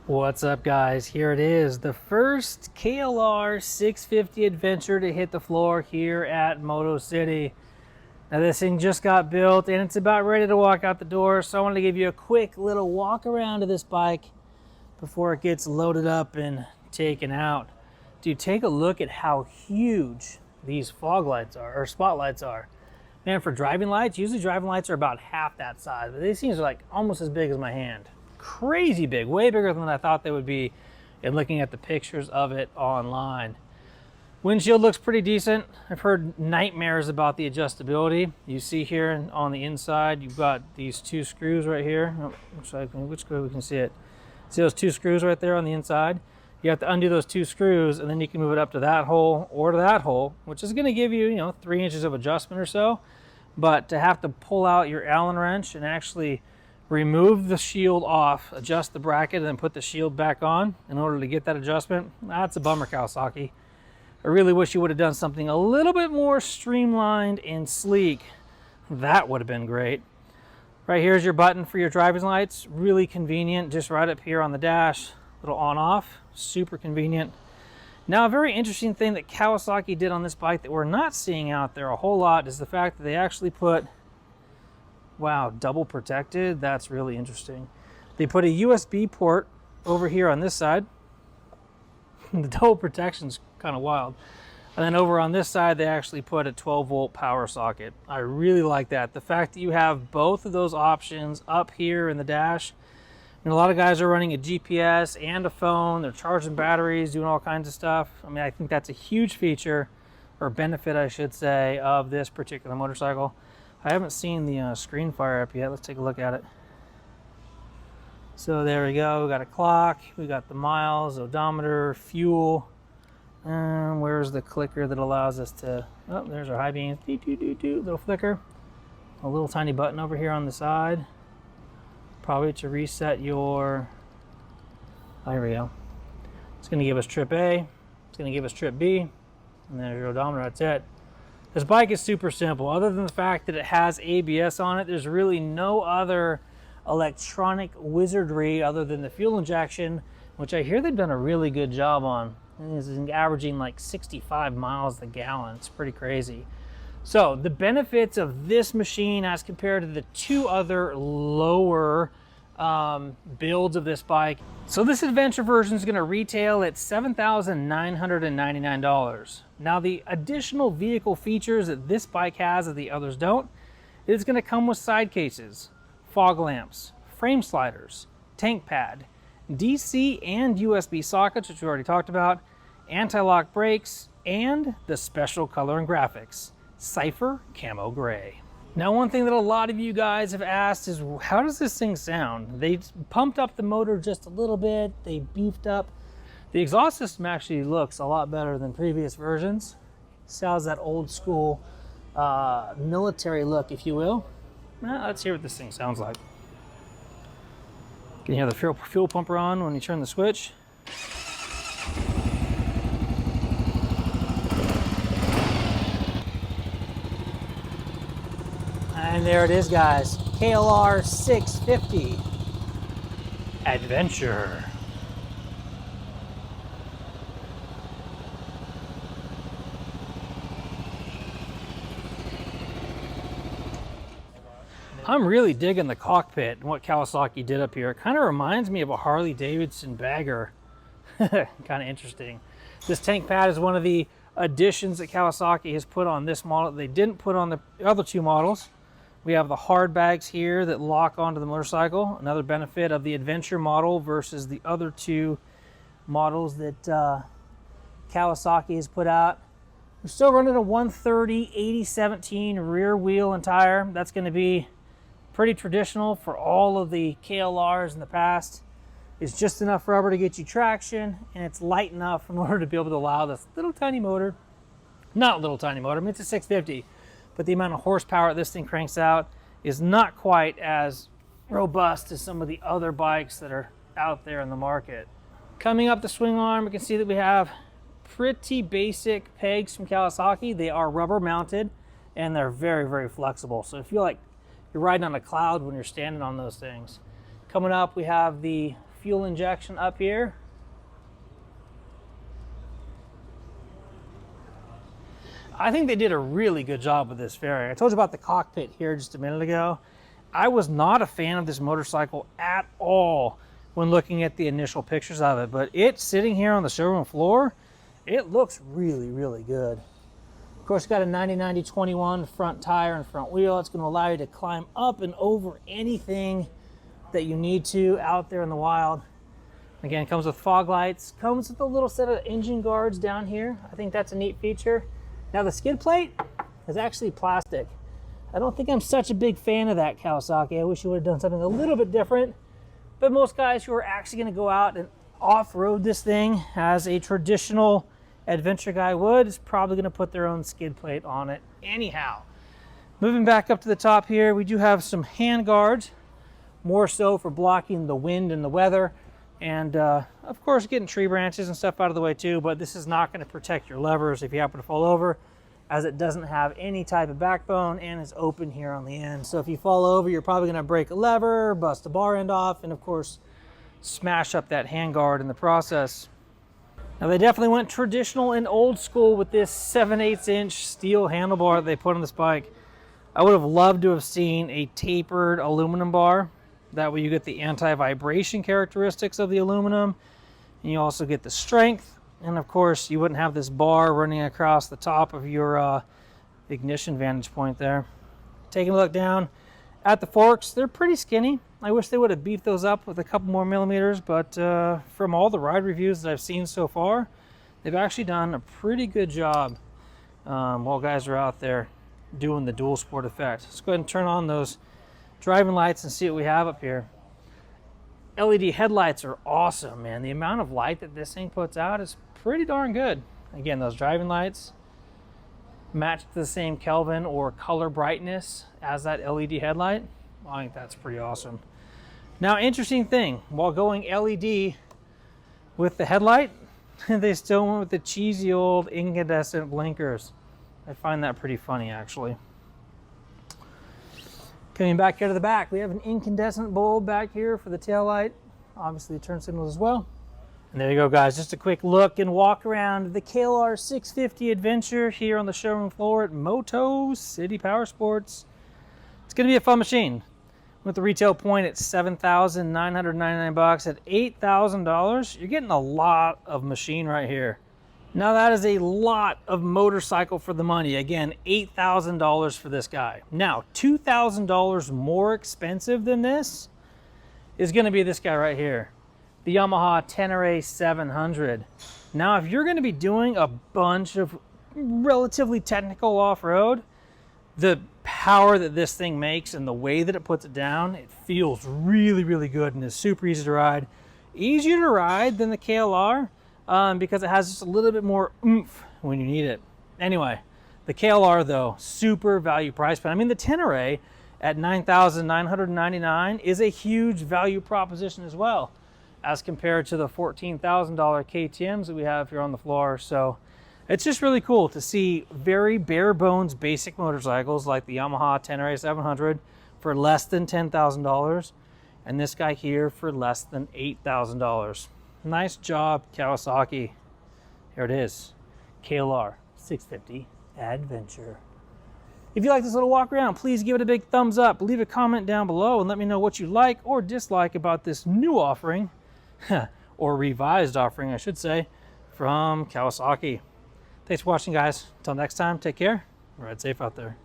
What's up, guys? Here it is, the first KLR650 adventure to hit the floor here at MotoCity. Now this thing just got built and it's about ready to walk out the door, so I wanted to give you a quick little walk around of this bike before it gets loaded up and taken out. Dude, take a look at how huge these fog lights are, or spotlights are. Man, for driving lights, usually driving lights are about half that size, but these things are like almost as big as my hand. Crazy big, way bigger than I thought they would be in looking at the pictures of it online. Windshield looks pretty decent. I've heard nightmares about the adjustability. You see here on the inside, you've got these two screws right here. Oh, which way we can see it? See those two screws right there on the inside? You have to undo those two screws and then you can move it up to that hole or to that hole, which is gonna give you, 3 inches of adjustment or so. But to have to pull out your Allen wrench and actually remove the shield off, adjust the bracket, and then put the shield back on in order to get that adjustment, that's a bummer, Kawasaki. I really wish you would have done something a little bit more streamlined and sleek. That would have been great. Right here's your button for your driving lights. Really convenient, just right up here on the dash. Little on-off, super convenient. Now, a very interesting thing that Kawasaki did on this bike that we're not seeing out there a whole lot is the fact that they actually put, wow, double protected. That's really interesting. They put a USB port over here on this side. The double protection's kind of wild. And then over on this side, they actually put a 12-volt power socket. I really like that. The fact that you have both of those options up here in the dash. And a lot of guys are running a GPS and a phone. They're charging batteries, doing all kinds of stuff. I mean, I think that's a huge feature, or benefit, I should say, of this particular motorcycle. I haven't seen the screen fire up yet. Let's take a look at it. So there we go. We got a clock. We got the miles, odometer, fuel. And where's the clicker that allows us to... Oh, there's our high beams. Little flicker. A little tiny button over here on the side. Probably to reset your... Oh, here we go. It's going to give us trip A. It's going to give us trip B. And there's your odometer. That's it. This bike is super simple. Other than the fact that it has ABS on it, there's really no other electronic wizardry other than the fuel injection, which I hear they've done a really good job on. This is averaging like 65 miles a gallon. It's pretty crazy. So the benefits of this machine as compared to the two other lower builds of this bike. So this adventure version is going to retail at $7,999. Now the additional vehicle features that this bike has that the others don't, it's going to come with side cases, fog lamps, frame sliders, tank pad, DC and USB sockets, which we already talked about, anti-lock brakes, and the special color and graphics, Cypher Camo Gray. Now, one thing that a lot of you guys have asked is, how does this thing sound? They pumped up the motor just a little bit. They beefed up. The exhaust system actually looks a lot better than previous versions. Sounds that old school military look, if you will. Well, let's hear what this thing sounds like. Can you hear the fuel pumper on when you turn the switch? And there it is, guys. KLR650 Adventure. I'm really digging the cockpit and what Kawasaki did up here. It kind of reminds me of a Harley Davidson bagger. Kind of interesting. This tank pad is one of the additions that Kawasaki has put on this model they didn't put on the other two models. We have the hard bags here that lock onto the motorcycle. Another benefit of the Adventure model versus the other two models that Kawasaki has put out. We're still running a 130 8017 rear wheel and tire. That's going to be pretty traditional for all of the KLRs in the past. It's just enough rubber to get you traction, and it's light enough in order to be able to allow this little tiny motor. Not little tiny motor, I mean it's a 650. But the amount of horsepower this thing cranks out is not quite as robust as some of the other bikes that are out there in the market. Coming up the swing arm, we can see that we have pretty basic pegs from Kawasaki. They are rubber mounted and they're very, very flexible. So if you feel like you're riding on a cloud when you're standing on those things. Coming up, we have the fuel injection up here. I think they did a really good job with this fairing. I told you about the cockpit here just a minute ago. I was not a fan of this motorcycle at all when looking at the initial pictures of it, but it's sitting here on the showroom floor. It looks really, really good. Of course, it's got a 90-90-21 front tire and front wheel. It's going to allow you to climb up and over anything that you need to out there in the wild. Again, it comes with fog lights, comes with a little set of engine guards down here. I think that's a neat feature. Now the skid plate is actually plastic. I don't think I'm such a big fan of that, Kawasaki. I wish you would have done something a little bit different. But most guys who are actually going to go out and off-road this thing as a traditional adventure guy would is probably going to put their own skid plate on it anyhow. Moving back up to the top here, we do have some hand guards, more so for blocking the wind and the weather. And of course getting tree branches and stuff out of the way too, but this is not going to protect your levers if you happen to fall over, as it doesn't have any type of backbone and is open here on the end. So if you fall over, you're probably going to break a lever, bust a bar end off, and of course smash up that handguard in the process. Now they definitely went traditional and old school with this 7/8 inch steel handlebar that they put on this bike. I would have loved to have seen a tapered aluminum bar. That way you get the anti-vibration characteristics of the aluminum, and you also get the strength, and of course you wouldn't have this bar running across the top of your ignition vantage point there. Taking a look down at the forks, they're pretty skinny. I wish they would have beefed those up with a couple more millimeters, but from all the ride reviews that I've seen so far, they've actually done a pretty good job while guys are out there doing the dual sport effect. Let's go ahead and turn on those driving lights and see what we have up here. LED headlights are awesome, man. The amount of light that this thing puts out is pretty darn good. Again, those driving lights match the same Kelvin or color brightness as that LED headlight. I think that's pretty awesome. Now, interesting thing, while going LED with the headlight, they still went with the cheesy old incandescent blinkers. I find that pretty funny, actually. Coming back here to the back, we have an incandescent bulb back here for the tail light. Obviously the turn signals as well. And there you go, guys. Just a quick look and walk around the KLR650 Adventure here on the showroom floor at MotoCity Powersports. It's going to be a fun machine. With the retail point at $7,999 at $8,000, you're getting a lot of machine right here. Now that is a lot of motorcycle for the money. Again, $8,000 for this guy. Now, $2,000 more expensive than this is going to be this guy right here, the Yamaha Tenere 700. Now, if you're going to be doing a bunch of relatively technical off-road, the power that this thing makes and the way that it puts it down, it feels really, really good and is super easy to ride. Easier to ride than the KLR. Because it has just a little bit more oomph when you need it. Anyway, the KLR though, super value price point. I mean, the Tenere at $9,999 is a huge value proposition as well, as compared to the $14,000 KTMs that we have here on the floor. So it's just really cool to see very bare bones basic motorcycles like the Yamaha Tenere 700 for less than $10,000, and this guy here for less than $8,000. Nice job, Kawasaki. Here it is, KLR 650 Adventure. If you like this little walk around, please give it a big thumbs up. Leave a comment down below and let me know what you like or dislike about this new offering, or revised offering, I should say, from Kawasaki. Thanks for watching, guys. Until next time, take care. Ride safe out there.